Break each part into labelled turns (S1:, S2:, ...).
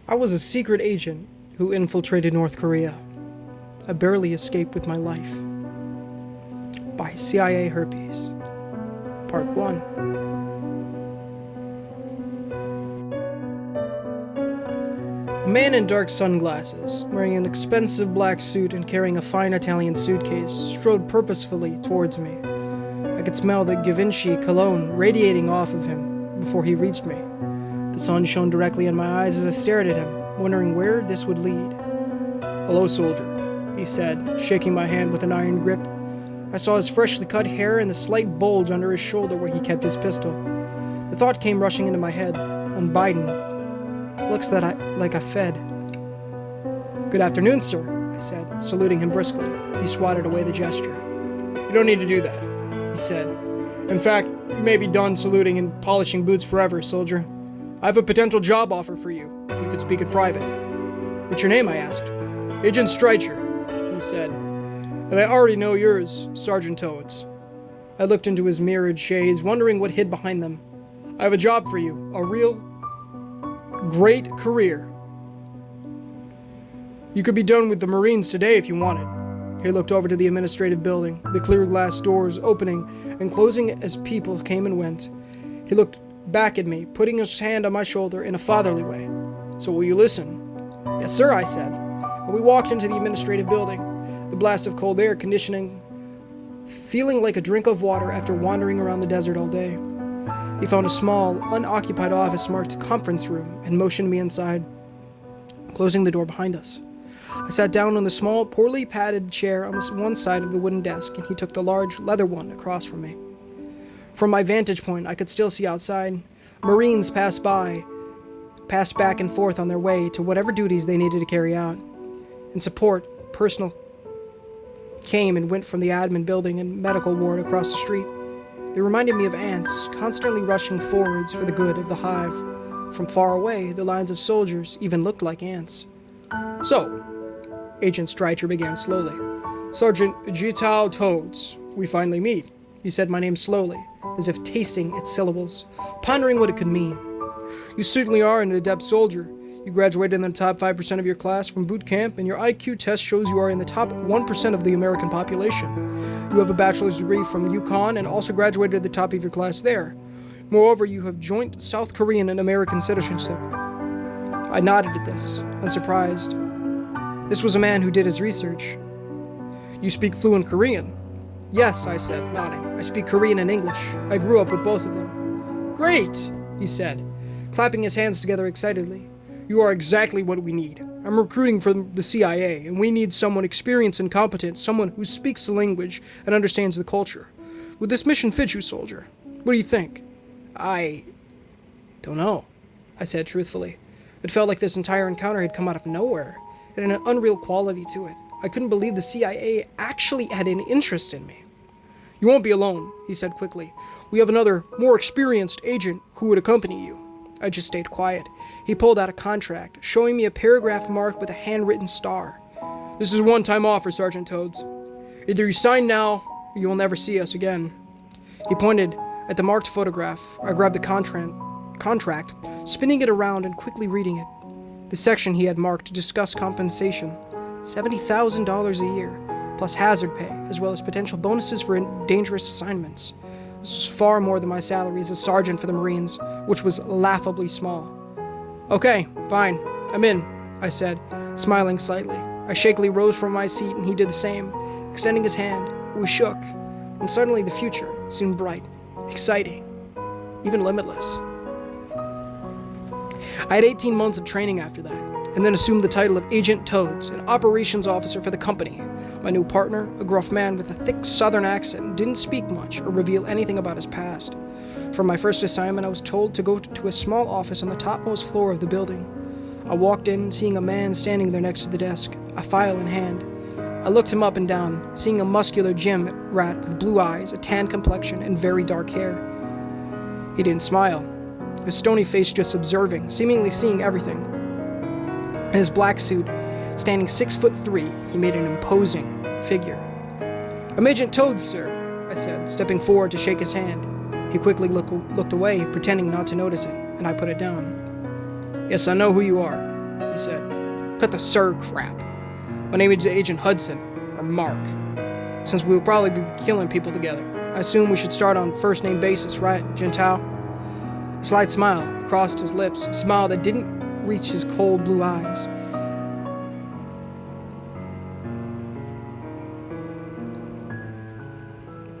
S1: I was a secret agent who infiltrated North Korea. I barely escaped with my life. By CIA Herpes. Part 1. A man in dark sunglasses, wearing an expensive black suit and carrying a fine Italian suitcase, strode purposefully towards me. I could smell the Givenchy cologne radiating off of him before he reached me. The sun shone directly in my eyes as I stared at him, wondering where this would lead. "Hello, soldier," he said, shaking my hand with an iron grip. I saw his freshly cut hair and the slight bulge under his shoulder where he kept his pistol. The thought came rushing into my head. On Biden. Looks like I fed. "Good afternoon, sir," I said, saluting him briskly. He swatted away the gesture. "You don't need to do that," he said. "In fact, you may be done saluting and polishing boots forever, soldier. I have a potential job offer for you, if we could speak in private." "What's your name?" I asked. "Agent Streicher," he said. "And I already know yours, Sergeant Toads." I looked into his mirrored shades, wondering what hid behind them. "I have a job for you, a real great career. You could be done with the Marines today if you wanted." He looked over to the administrative building, the clear glass doors opening and closing as people came and went. He looked back at me, putting his hand on my shoulder in a fatherly way. "So will you listen?" "Yes, sir," I said. And we walked into the administrative building, the blast of cold air conditioning, feeling like a drink of water after wandering around the desert all day. He found a small, unoccupied office marked conference room and motioned me inside, closing the door behind us. I sat down on the small, poorly padded chair on one side of the wooden desk, and he took the large leather one across from me. From my vantage point, I could still see outside. Marines passed back and forth on their way to whatever duties they needed to carry out. In support, personnel came and went from the admin building and medical ward across the street. They reminded me of ants, constantly rushing forwards for the good of the hive. From far away, the lines of soldiers even looked like ants. "So," Agent Streicher began slowly, "Sergeant Jitao Toads, we finally meet." He said my name slowly, as if tasting its syllables, pondering what it could mean. "You certainly are an adept soldier. You graduated in the top 5% of your class from boot camp, and your IQ test shows you are in the top 1% of the American population. You have a bachelor's degree from UConn and also graduated at the top of your class there. Moreover, you have joint South Korean and American citizenship." I nodded at this, unsurprised. This was a man who did his research. "You speak fluent Korean?" "Yes," I said, nodding. "I speak Korean and English. I grew up with both of them." "Great," he said, clapping his hands together excitedly. "You are exactly what we need. I'm recruiting from the CIA, and we need someone experienced and competent, someone who speaks the language and understands the culture. Would this mission fit you, soldier? What do you think?" "I don't know," I said truthfully. It felt like this entire encounter had come out of nowhere. It had an unreal quality to it. I couldn't believe the CIA actually had an interest in me. "You won't be alone," he said quickly. "We have another, more experienced agent who would accompany you." I just stayed quiet. He pulled out a contract, showing me a paragraph marked with a handwritten star. "This is a one-time offer, Sergeant Toads. Either you sign now, or you will never see us again." He pointed at the marked photograph. I grabbed the contract, spinning it around and quickly reading it. The section he had marked to discuss compensation, $70,000 a year, plus hazard pay, as well as potential bonuses for dangerous assignments. This was far more than my salary as a sergeant for the Marines, which was laughably small. "Okay, fine, I'm in," I said, smiling slightly. I shakily rose from my seat and he did the same, extending his hand. We shook, and suddenly the future seemed bright, exciting, even limitless. I had 18 months of training after that, and then assumed the title of Agent Toads, an operations officer for the company. My new partner, a gruff man with a thick southern accent, didn't speak much or reveal anything about his past. For my first assignment, I was told to go to a small office on the topmost floor of the building. I walked in, seeing a man standing there next to the desk, a file in hand. I looked him up and down, seeing a muscular gym rat with blue eyes, a tan complexion, and very dark hair. He didn't smile, his stony face just observing, seemingly seeing everything. In his black suit, standing 6'3", he made an imposing figure. "I'm Agent Toads, sir," I said, stepping forward to shake his hand. He quickly looked away, pretending not to notice it, and I put it down. "Yes, I know who you are," he said. Cut the sir crap. My name is Agent Hudson, or Mark. Since we will probably be killing people together, I assume we should start on first-name basis, right, Gentile? A slight smile crossed his lips, a smile that didn't reach his cold blue eyes.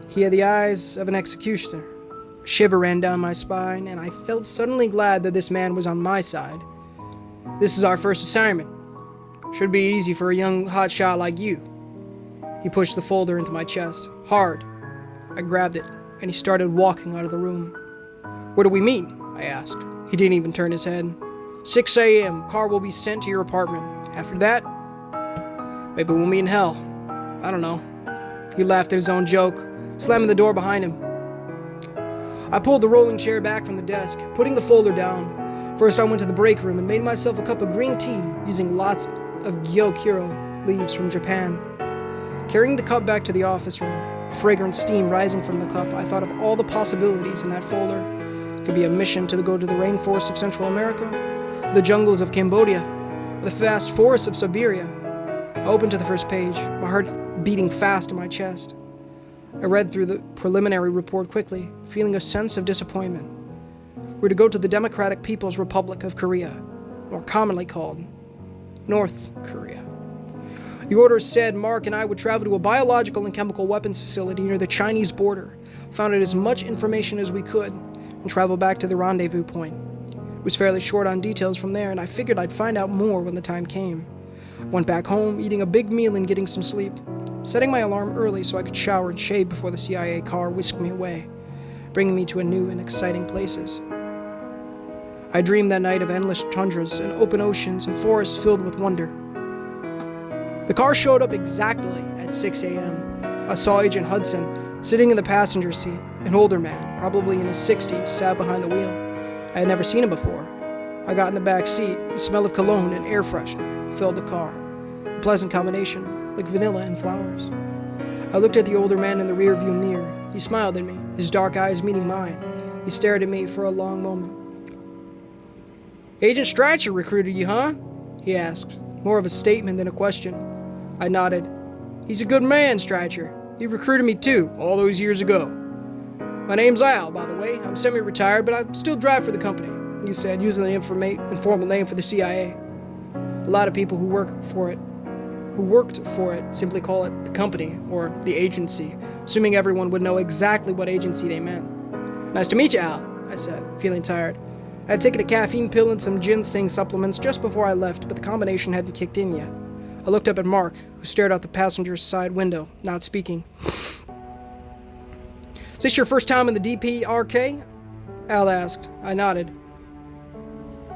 S1: He had the eyes of an executioner. A shiver ran down my spine, and I felt suddenly glad that this man was on my side. This is our first assignment. Should be easy for a young hotshot like you. He pushed the folder into my chest, hard. I grabbed it, and he started walking out of the room. Where do we meet? I asked. He didn't even turn his head. 6 a.m. Car will be sent to your apartment. After that, maybe we'll meet in hell. I don't know. He laughed at his own joke, slamming the door behind him. I pulled the rolling chair back from the desk, putting the folder down. First, I went to the break room and made myself a cup of green tea using lots of gyokuro leaves from Japan. Carrying the cup back to the office room, the fragrant steam rising from the cup, I thought of all the possibilities in that folder. It could be a mission to go to the rainforests of Central America, the jungles of Cambodia, or the vast forests of Siberia. I opened to the first page, my heart beating fast in my chest. I read through the preliminary report quickly, feeling a sense of disappointment. We're to go to the Democratic People's Republic of Korea, more commonly called North Korea. The orders said Mark and I would travel to a biological and chemical weapons facility near the Chinese border, found out as much information as we could, and travel back to the rendezvous point. It was fairly short on details from there, and I figured I'd find out more when the time came. I went back home, eating a big meal and getting some sleep, setting my alarm early so I could shower and shave before the CIA car whisked me away, bringing me to a new and exciting places. I dreamed that night of endless tundras and open oceans and forests filled with wonder. The car showed up exactly at 6 a.m. I saw Agent Hudson sitting in the passenger seat. An older man, probably in his 60s, sat behind the wheel. I had never seen him before. I got in the back seat. The smell of cologne and air freshener filled the car. A pleasant combination, like vanilla and flowers. I looked at the older man in the rearview mirror. He smiled at me, his dark eyes meeting mine. He stared at me for a long moment. Agent Stratcher recruited you, huh? He asked, more of a statement than a question. I nodded. He's a good man, Stratcher. He recruited me too, all those years ago. My name's Al, by the way. I'm semi-retired, but I still drive for the company, he said, using the informal name for the CIA. A lot of people who worked for it simply call it the company or the agency, assuming everyone would know exactly what agency they meant. Nice to meet you, Al, I said, feeling tired. I had taken a caffeine pill and some ginseng supplements just before I left, but the combination hadn't kicked in yet. I looked up at Mark, who stared out the passenger's side window, not speaking. Is this your first time in the DPRK? Al asked. I nodded.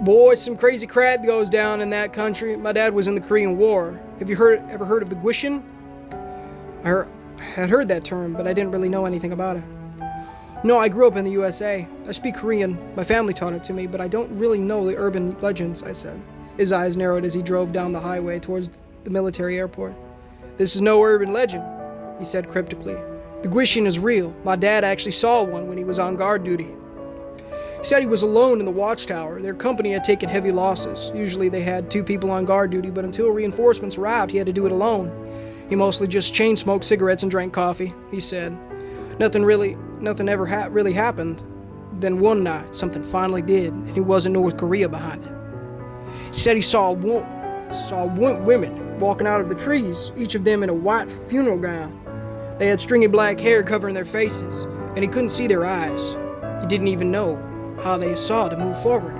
S1: Boy, some crazy crap goes down in that country. My dad was in the Korean War. Have you ever heard of the Guishin? I had heard that term, but I didn't really know anything about it. No, I grew up in the USA. I speak Korean. My family taught it to me, but I don't really know the urban legends, I said. His eyes narrowed as he drove down the highway towards the military airport. This is no urban legend, he said cryptically. The Guishin is real. My dad actually saw one when he was on guard duty. He said he was alone in the watchtower. Their company had taken heavy losses. Usually they had 2 people on guard duty, but until reinforcements arrived, he had to do it alone. He mostly just chain-smoked cigarettes and drank coffee, he said. Nothing ever really happened. Then one night, something finally did, and it wasn't North Korea behind it. He said he saw women walking out of the trees, each of them in a white funeral gown. They had stringy black hair covering their faces, and he couldn't see their eyes. He didn't even know how they saw to move forward.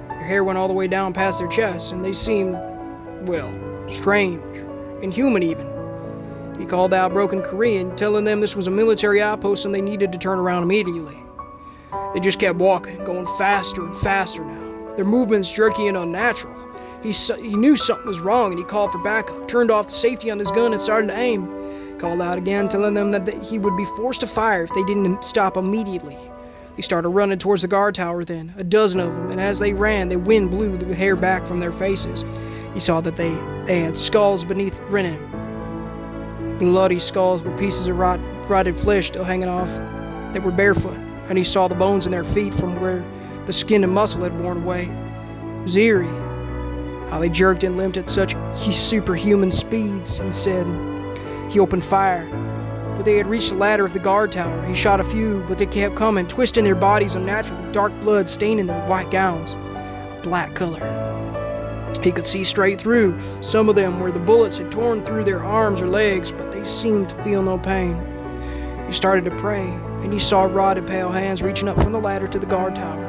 S1: Their hair went all the way down past their chest, and they seemed, well, strange, inhuman even. He called out broken Korean, telling them this was a military outpost and they needed to turn around immediately. They just kept walking, going faster and faster now. Their movements jerky and unnatural. He knew something was wrong and he called for backup, turned off the safety on his gun and started to aim. Called out again, telling them that he would be forced to fire if they didn't stop immediately. They started running towards the guard tower then, a dozen of them, and as they ran, the wind blew the hair back from their faces. He saw that they had skulls beneath grinning. Bloody skulls with pieces of rotted flesh still hanging off. They were barefoot, and he saw the bones in their feet from where the skin and muscle had worn away. It was eerie. How they jerked and limped at such superhuman speeds, he said. He opened fire, but they had reached the ladder of the guard tower. He shot a few, but they kept coming, twisting their bodies unnaturally, dark blood staining their white gowns, a black color. He could see straight through some of them where the bullets had torn through their arms or legs, but they seemed to feel no pain. He started to pray, and he saw rotted pale hands reaching up from the ladder to the guard tower.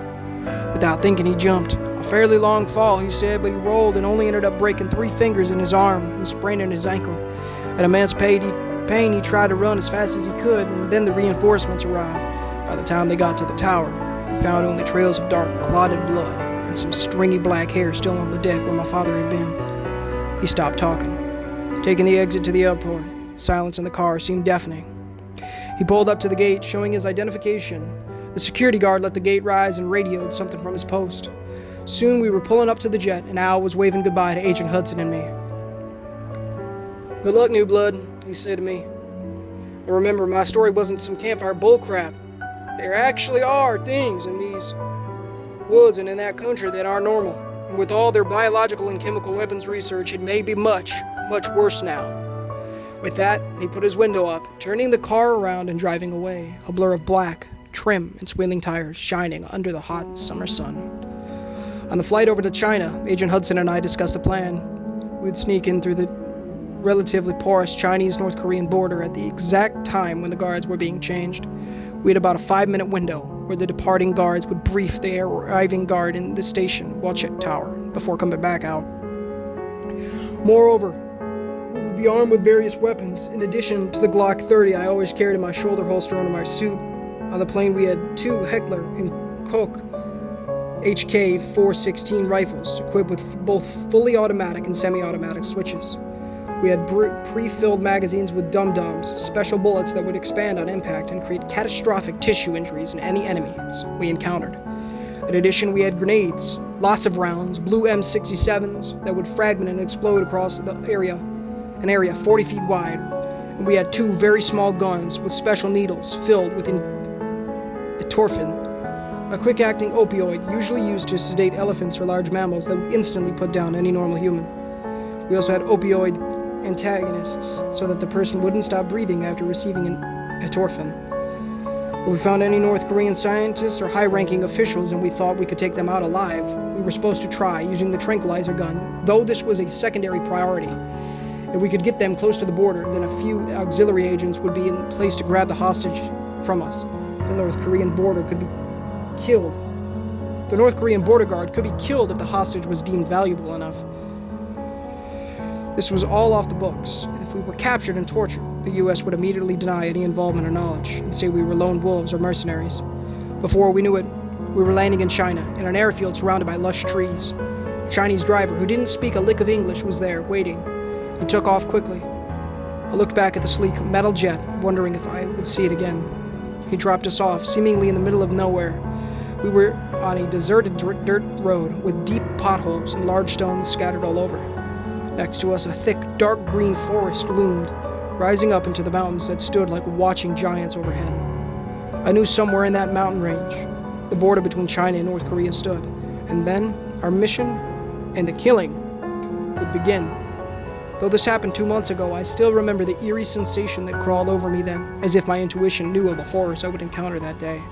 S1: Without thinking, he jumped. A fairly long fall, he said, but he rolled and only ended up breaking 3 fingers in his arm and spraining his ankle. At immense pain, he tried to run as fast as he could, and then the reinforcements arrived. By the time they got to the tower, he found only trails of dark, clotted blood and some stringy black hair still on the deck where my father had been. He stopped talking, taking the exit to the airport. Silence in the car seemed deafening. He pulled up to the gate, showing his identification. The security guard let the gate rise and radioed something from his post. Soon we were pulling up to the jet, and Al was waving goodbye to Agent Hudson and me. "Good luck, new blood," he said to me. "And remember, my story wasn't some campfire bullcrap. There actually are things in these woods and in that country that aren't normal. And with all their biological and chemical weapons research, it may be much, much worse now." With that, he put his window up, turning the car around and driving away, a blur of black, trim, and squealing tires shining under the hot summer sun. On the flight over to China, Agent Hudson and I discussed the plan. We'd sneak in through the relatively porous Chinese-North Korean border at the exact time when the guards were being changed. We had about a 5-minute window where the departing guards would brief the arriving guard in the station watch tower before coming back out. Moreover, we would be armed with various weapons. In addition to the Glock 30 I always carried in my shoulder holster under my suit, on the plane we had 2 Heckler and Koch HK 416 rifles equipped with both fully automatic and semi-automatic switches. We had pre-filled magazines with dum-dums, special bullets that would expand on impact and create catastrophic tissue injuries in any enemies we encountered. In addition, we had grenades, lots of rounds, blue M67s that would fragment and explode across an area 40 feet wide. And we had 2 very small guns with special needles filled with endorphin, a quick-acting opioid usually used to sedate elephants or large mammals that would instantly put down any normal human. We also had opioid antagonists so that the person wouldn't stop breathing after receiving an endorphin. If we found any North Korean scientists or high-ranking officials and we thought we could take them out alive, we were supposed to try using the tranquilizer gun, though this was a secondary priority. If we could get them close to the border, then a few auxiliary agents would be in place to grab the hostage from us. The North Korean border could be killed. The North Korean border guard could be killed if the hostage was deemed valuable enough. This was all off the books, and if we were captured and tortured, the U.S. would immediately deny any involvement or knowledge and say we were lone wolves or mercenaries. Before we knew it, we were landing in China, in an airfield surrounded by lush trees. A Chinese driver who didn't speak a lick of English was there, waiting. He took off quickly. I looked back at the sleek metal jet, wondering if I would see it again. He dropped us off, seemingly in the middle of nowhere. We were on a deserted dirt road with deep potholes and large stones scattered all over. Next to us, a thick, dark green forest loomed, rising up into the mountains that stood like watching giants overhead. I knew somewhere in that mountain range, the border between China and North Korea stood, and then our mission and the killing would begin. Though this happened 2 months ago, I still remember the eerie sensation that crawled over me then, as if my intuition knew of the horrors I would encounter that day.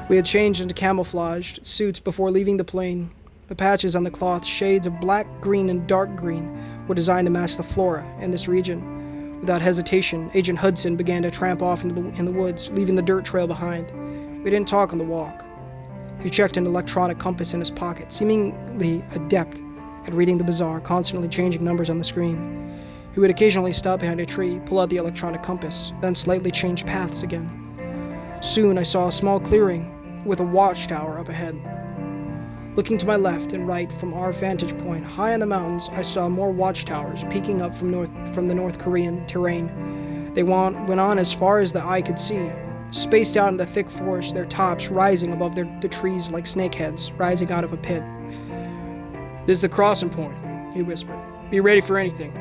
S1: We had changed into camouflaged suits before leaving the plane. The patches on the cloth, shades of black, green, and dark green, were designed to match the flora in this region. Without hesitation, Agent Hudson began to tramp off in the woods, leaving the dirt trail behind. We didn't talk on the walk. He checked an electronic compass in his pocket, seemingly adept at reading the bizarre, constantly changing numbers on the screen. He would occasionally stop behind a tree, pull out the electronic compass, then slightly change paths again. Soon I saw a small clearing with a watchtower up ahead. Looking to my left and right from our vantage point, high in the mountains, I saw more watchtowers peeking up from the North Korean terrain. They went on as far as the eye could see, spaced out in the thick forest, their tops rising above the trees like snakeheads rising out of a pit. "This is the crossing point," he whispered. "Be ready for anything."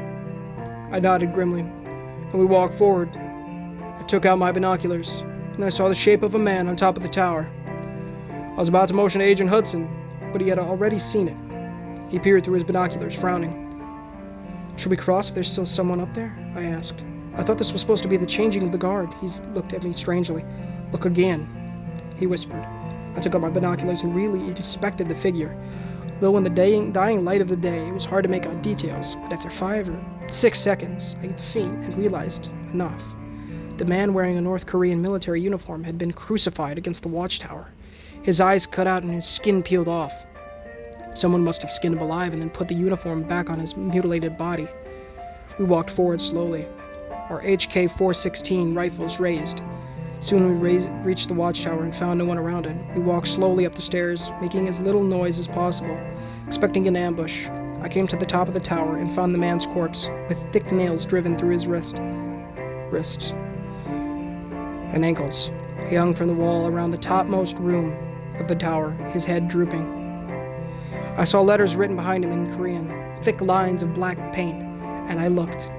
S1: I nodded grimly, and we walked forward. I took out my binoculars, and I saw the shape of a man on top of the tower. I was about to motion to Agent Hudson, but he had already seen it. He peered through his binoculars, frowning. Should we cross if there's still someone up there? I asked. I thought this was supposed to be the changing of the guard. He looked at me strangely. Look again, he whispered. I took out my binoculars and really inspected the figure. Though in the dying light of the day, it was hard to make out details, but after 5 or 6 seconds, I had seen and realized enough. The man wearing a North Korean military uniform had been crucified against the watchtower. His eyes cut out and his skin peeled off. Someone must have skinned him alive and then put the uniform back on his mutilated body. We walked forward slowly, our HK-416 rifles raised. Soon we reached the watchtower and found no one around it. We walked slowly up the stairs, making as little noise as possible, expecting an ambush. I came to the top of the tower and found the man's corpse, with thick nails driven through his wrists, and ankles. He hung from the wall around the topmost room of the tower, his head drooping. I saw letters written behind him in Korean, thick lines of black paint, and I looked.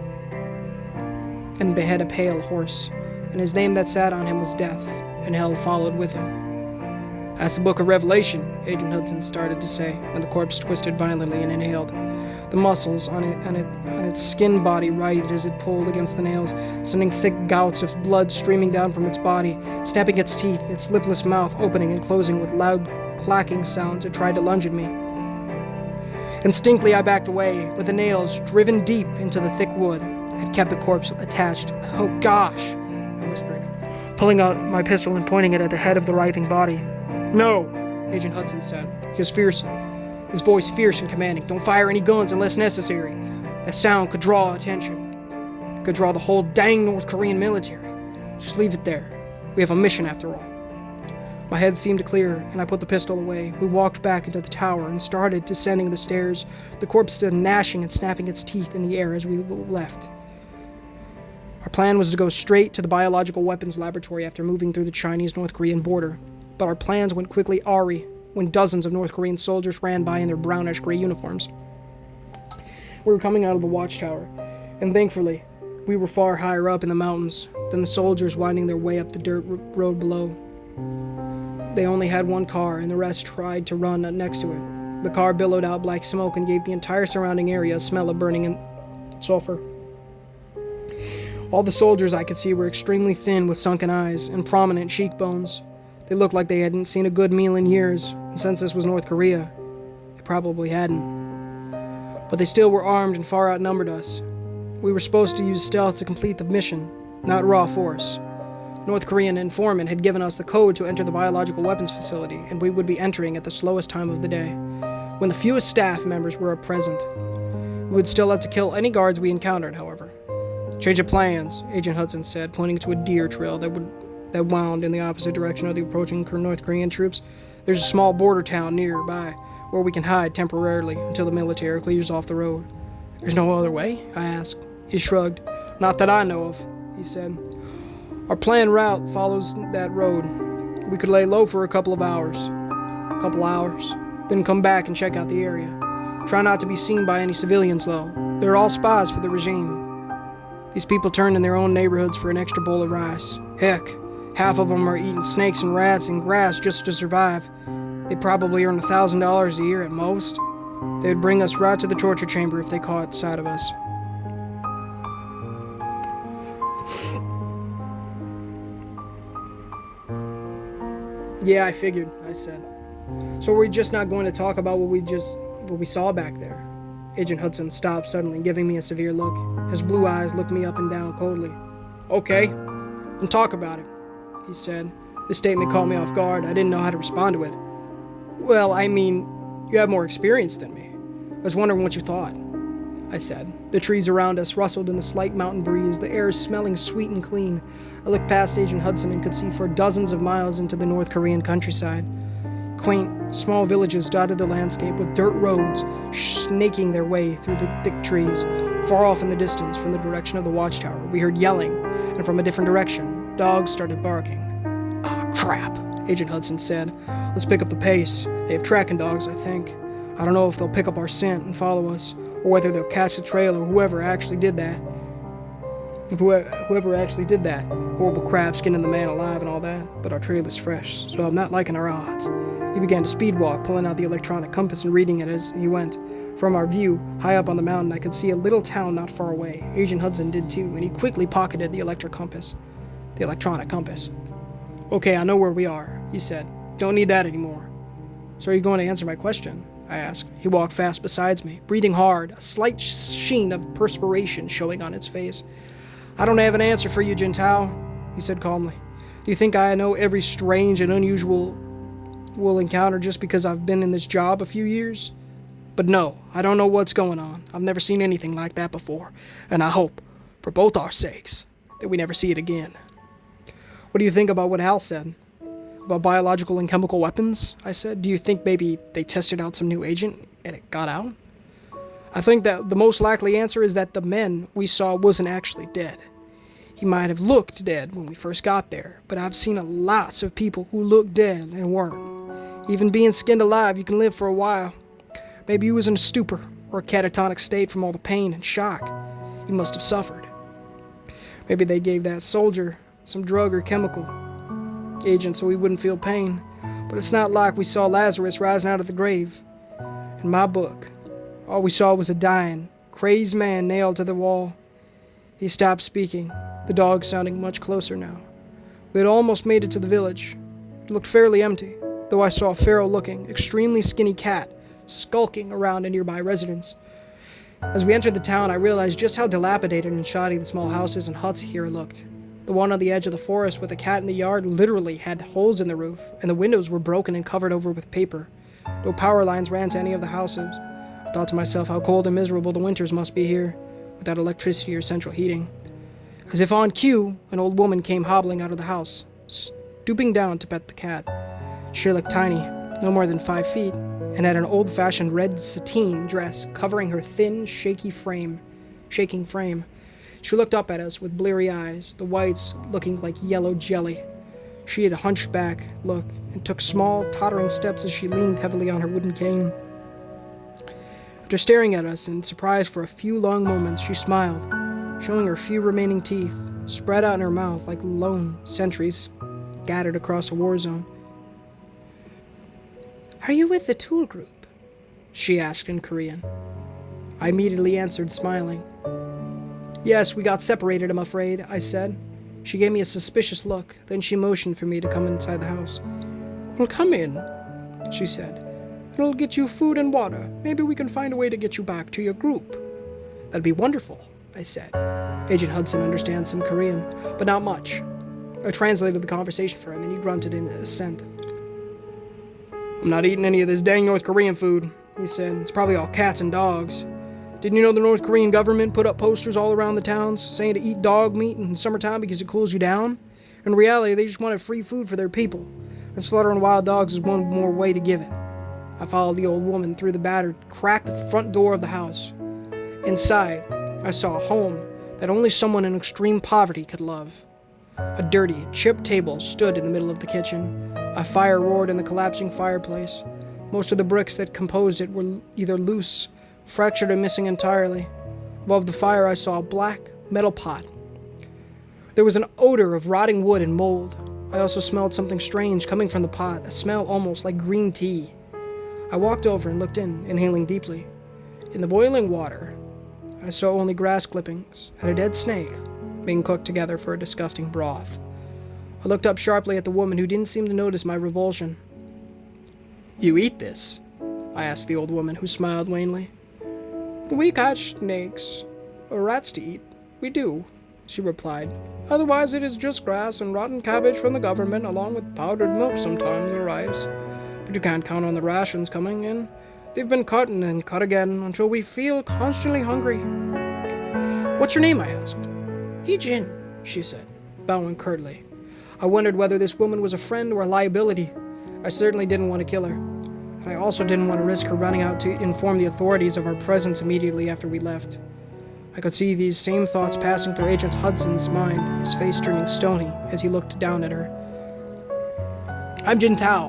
S1: And behead a pale horse, and his name that sat on him was Death, and hell followed with him. That's the book of Revelation, Agent Hudson started to say, when the corpse twisted violently and inhaled. The muscles on its skin body writhed as it pulled against the nails, sending thick gouts of blood streaming down from its body, snapping its teeth, its lipless mouth opening and closing with loud clacking sounds. It tried to lunge at me. Instinctively, I backed away, with the nails driven deep into the thick wood. It kept the corpse attached. Oh gosh, I whispered, pulling out my pistol and pointing it at the head of the writhing body. No, Agent Hudson said, his voice fierce and commanding. Don't fire any guns unless necessary. That sound could draw attention. It could draw the whole dang North Korean military. Just leave it there. We have a mission after all. My head seemed to clear, and I put the pistol away. We walked back into the tower and started descending the stairs, the corpse still gnashing and snapping its teeth in the air as we left. Our plan was to go straight to the biological weapons laboratory after moving through the Chinese-North Korean border, but our plans went quickly awry when dozens of North Korean soldiers ran by in their brownish-gray uniforms. We were coming out of the watchtower, and thankfully, we were far higher up in the mountains than the soldiers winding their way up the dirt road below. They only had one car, and the rest tried to run next to it. The car billowed out black smoke and gave the entire surrounding area a smell of burning sulfur. All the soldiers I could see were extremely thin with sunken eyes and prominent cheekbones. They looked like they hadn't seen a good meal in years, and since this was North Korea, they probably hadn't. But they still were armed and far outnumbered us. We were supposed to use stealth to complete the mission, not raw force. North Korean informant had given us the code to enter the biological weapons facility, and we would be entering at the slowest time of the day, when the fewest staff members were present. We would still have to kill any guards we encountered, however. Change of plans, Agent Hudson said, pointing to a deer trail that wound in the opposite direction of the approaching North Korean troops. There's a small border town nearby, where we can hide temporarily until the military clears off the road. There's no other way? I asked. He shrugged. Not that I know of, he said. Our planned route follows that road. We could lay low for a couple hours, then come back and check out the area. Try not to be seen by any civilians, though. They're all spies for the regime. These people turned in their own neighborhoods for an extra bowl of rice. Heck, half of them are eating snakes and rats and grass just to survive. They probably earn $1,000 a year at most. They would bring us right to the torture chamber if they caught sight of us. Yeah, I figured, I said. So we're just not going to talk about what we saw back there? Agent Hudson stopped suddenly, giving me a severe look. His blue eyes looked me up and down coldly. Okay, then talk about it, he said. This statement caught me off guard. I didn't know how to respond to it. Well, I mean, you have more experience than me. I was wondering what you thought, I said. The trees around us rustled in the slight mountain breeze, the air smelling sweet and clean. I looked past Agent Hudson and could see for dozens of miles into the North Korean countryside. Quaint, small villages dotted the landscape with dirt roads snaking their way through the thick trees. Far off in the distance, from the direction of the watchtower, we heard yelling, and from a different direction, dogs started barking. Ah, crap, Agent Hudson said. Let's pick up the pace. They have tracking dogs, I think. I don't know if they'll pick up our scent and follow us, or whether they'll catch the trail, or whoever actually did that. Horrible crab skinning the man alive and all that, but our trail is fresh, so I'm not liking our odds. He began to speed walk, pulling out the electronic compass and reading it as he went. From our view, high up on the mountain, I could see a little town not far away. Agent Hudson did too, and he quickly pocketed the electronic compass. Okay, I know where we are, he said. Don't need that anymore. So are you going to answer my question? I asked. He walked fast beside me, breathing hard, a slight sheen of perspiration showing on his face. I don't have an answer for you, Gentile, he said calmly. Do you think I know every strange and unusual we'll encounter just because I've been in this job a few years? But no, I don't know what's going on. I've never seen anything like that before, and I hope, for both our sakes, that we never see it again. What do you think about what Hal said? About biological and chemical weapons? I said. Do you think maybe they tested out some new agent and it got out? I think that the most likely answer is that the man we saw wasn't actually dead. He might have looked dead when we first got there, but I've seen lots of people who looked dead and weren't. Even being skinned alive, you can live for a while. Maybe he was in a stupor or a catatonic state from all the pain and shock he must have suffered. Maybe they gave that soldier some drug or chemical agent so he wouldn't feel pain. But it's not like we saw Lazarus rising out of the grave. In my book, all we saw was a dying, crazed man nailed to the wall. He stopped speaking, the dog sounding much closer now. We had almost made it to the village. It looked fairly empty, though I saw a feral-looking, extremely skinny cat skulking around a nearby residence. As we entered the town, I realized just how dilapidated and shoddy the small houses and huts here looked. The one on the edge of the forest with the cat in the yard literally had holes in the roof, and the windows were broken and covered over with paper. No power lines ran to any of the houses. I thought to myself how cold and miserable the winters must be here, without electricity or central heating. As if on cue, an old woman came hobbling out of the house, stooping down to pet the cat. She looked tiny, no more than 5 feet, and had an old-fashioned red sateen dress covering her thin, shaking frame. She looked up at us with bleary eyes, the whites looking like yellow jelly. She had a hunchback look and took small, tottering steps as she leaned heavily on her wooden cane. After staring at us in surprise for a few long moments, she smiled, showing her few remaining teeth, spread out in her mouth like lone sentries scattered across a war zone. Are you with the tour group? She asked in Korean. I immediately answered, smiling. Yes, we got separated, I'm afraid, I said. She gave me a suspicious look, then she motioned for me to come inside the house. Well, come in, she said. It'll get you food and water. Maybe we can find a way to get you back to your group. That'd be wonderful, I said. Agent Hudson understands some Korean, but not much. I translated the conversation for him, and he grunted in assent. I'm not eating any of this dang North Korean food, he said. It's probably all cats and dogs. Didn't you know the North Korean government put up posters all around the towns saying to eat dog meat in summertime because it cools you down? In reality, they just wanted free food for their people, and slaughtering wild dogs is one more way to give it. I followed the old woman through the battered, cracked front door of the house. Inside, I saw a home that only someone in extreme poverty could love. A dirty, chipped table stood in the middle of the kitchen. A fire roared in the collapsing fireplace. Most of the bricks that composed it were either loose, fractured, or missing entirely. Above the fire, I saw a black metal pot. There was an odor of rotting wood and mold. I also smelled something strange coming from the pot, a smell almost like green tea. I walked over and looked in, inhaling deeply. In the boiling water, I saw only grass clippings and a dead snake being cooked together for a disgusting broth. I looked up sharply at the woman who didn't seem to notice my revulsion. You eat this? I asked the old woman, who smiled wanly. We catch snakes, or rats to eat. We do, she replied. Otherwise it is just grass and rotten cabbage from the government, along with powdered milk sometimes, or rice. But you can't count on the rations coming in. They've been cut and then cut again until we feel constantly hungry. What's your name? I asked. Hee-Jin, she said, bowing curtly. I wondered whether this woman was a friend or a liability. I certainly didn't want to kill her, and I also didn't want to risk her running out to inform the authorities of our presence immediately after we left. I could see these same thoughts passing through Agent Hudson's mind, his face turning stony as he looked down at her. I'm Jin Tao,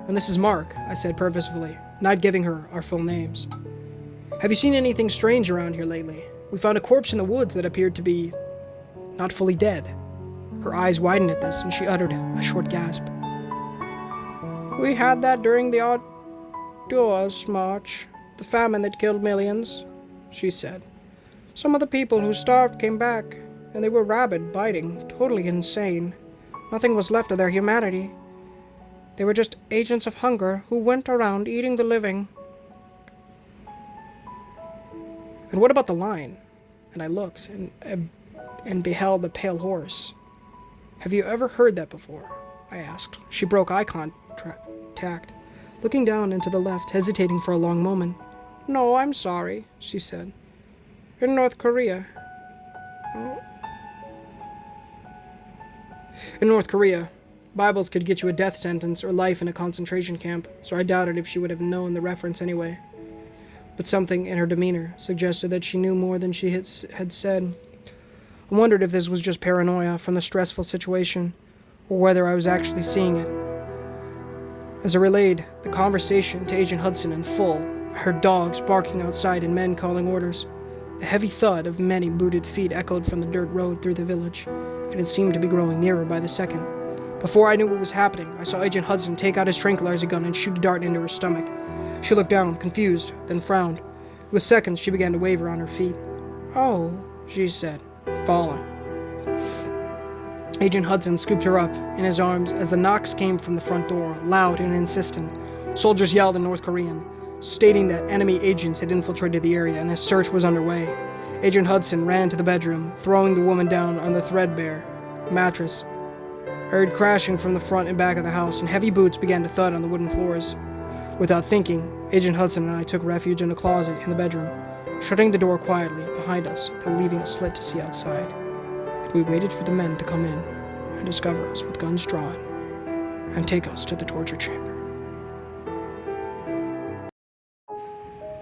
S1: and this is Mark, I said purposefully, not giving her our full names. Have you seen anything strange around here lately? We found a corpse in the woods that appeared to be not fully dead. Her eyes widened at this, and she uttered a short gasp. We had that during the outdoors march, the famine that killed millions," she said. "Some of the people who starved came back, and they were rabid, biting, totally insane. Nothing was left of their humanity. They were just agents of hunger who went around eating the living." "And what about the line?" And I looked and beheld the pale horse. "Have you ever heard that before?" I asked. She broke eye contact, looking down and to the left, hesitating for a long moment. "No, I'm sorry," she said. "In North Korea." Oh. In North Korea, Bibles could get you a death sentence or life in a concentration camp, so I doubted if she would have known the reference anyway. But something in her demeanor suggested that she knew more than she had said. I wondered if this was just paranoia from the stressful situation, or whether I was actually seeing it. As I relayed the conversation to Agent Hudson in full, I heard dogs barking outside and men calling orders. The heavy thud of many booted feet echoed from the dirt road through the village, and it seemed to be growing nearer by the second. Before I knew what was happening, I saw Agent Hudson take out his tranquilizer gun and shoot a dart into her stomach. She looked down, confused, then frowned. It was seconds she began to waver on her feet. "Oh," she said, falling. Agent Hudson scooped her up in his arms as the knocks came from the front door, loud and insistent. Soldiers yelled in North Korean, stating that enemy agents had infiltrated the area and a search was underway. Agent Hudson ran to the bedroom, throwing the woman down on the threadbare mattress. I heard crashing from the front and back of the house, and heavy boots began to thud on the wooden floors. Without thinking, Agent Hudson and I took refuge in a closet in the bedroom, shutting the door quietly behind us, then leaving a slit to see outside. We waited for the men to come in and discover us with guns drawn and take us to the torture chamber.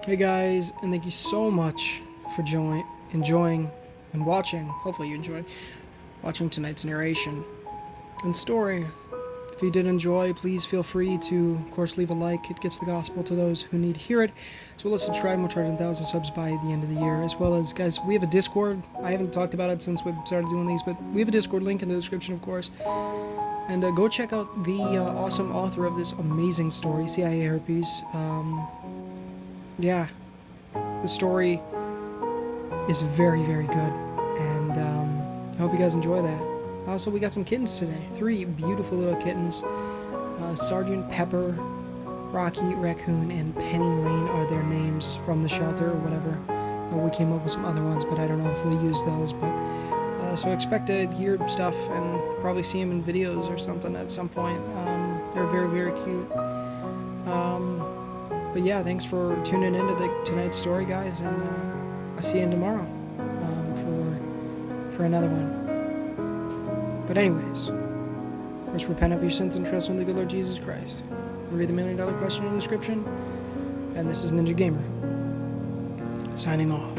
S1: Hey guys, and thank you so much for enjoying and watching. Hopefully you enjoyed watching tonight's narration and story. If you did enjoy, please feel free to, of course, leave a like. It gets the gospel to those who need to hear it. As well as subscribe. We'll try to 1,000 subs by the end of the year. As well as, guys, we have a Discord. I haven't talked about it since we've started doing these, but we have a Discord link in the description, of course. And go check out the awesome author of this amazing story, CIA Herpes. Yeah, the story is very, very good. And I hope you guys enjoy that. Also, we got some kittens today. 3 beautiful little kittens. Sergeant Pepper, Rocky, Raccoon, and Penny Lane are their names from the shelter or whatever. We came up with some other ones, but I don't know if we'll use those. But so expect to hear stuff and probably see them in videos or something at some point. They're very, very cute. But yeah, thanks for tuning into tonight's story, guys, and I'll see you in tomorrow for another one. But anyways, of course, repent of your sins and trust in the good Lord Jesus Christ. Read the $1 million question in the description. And this is Ninja Gamer, signing off.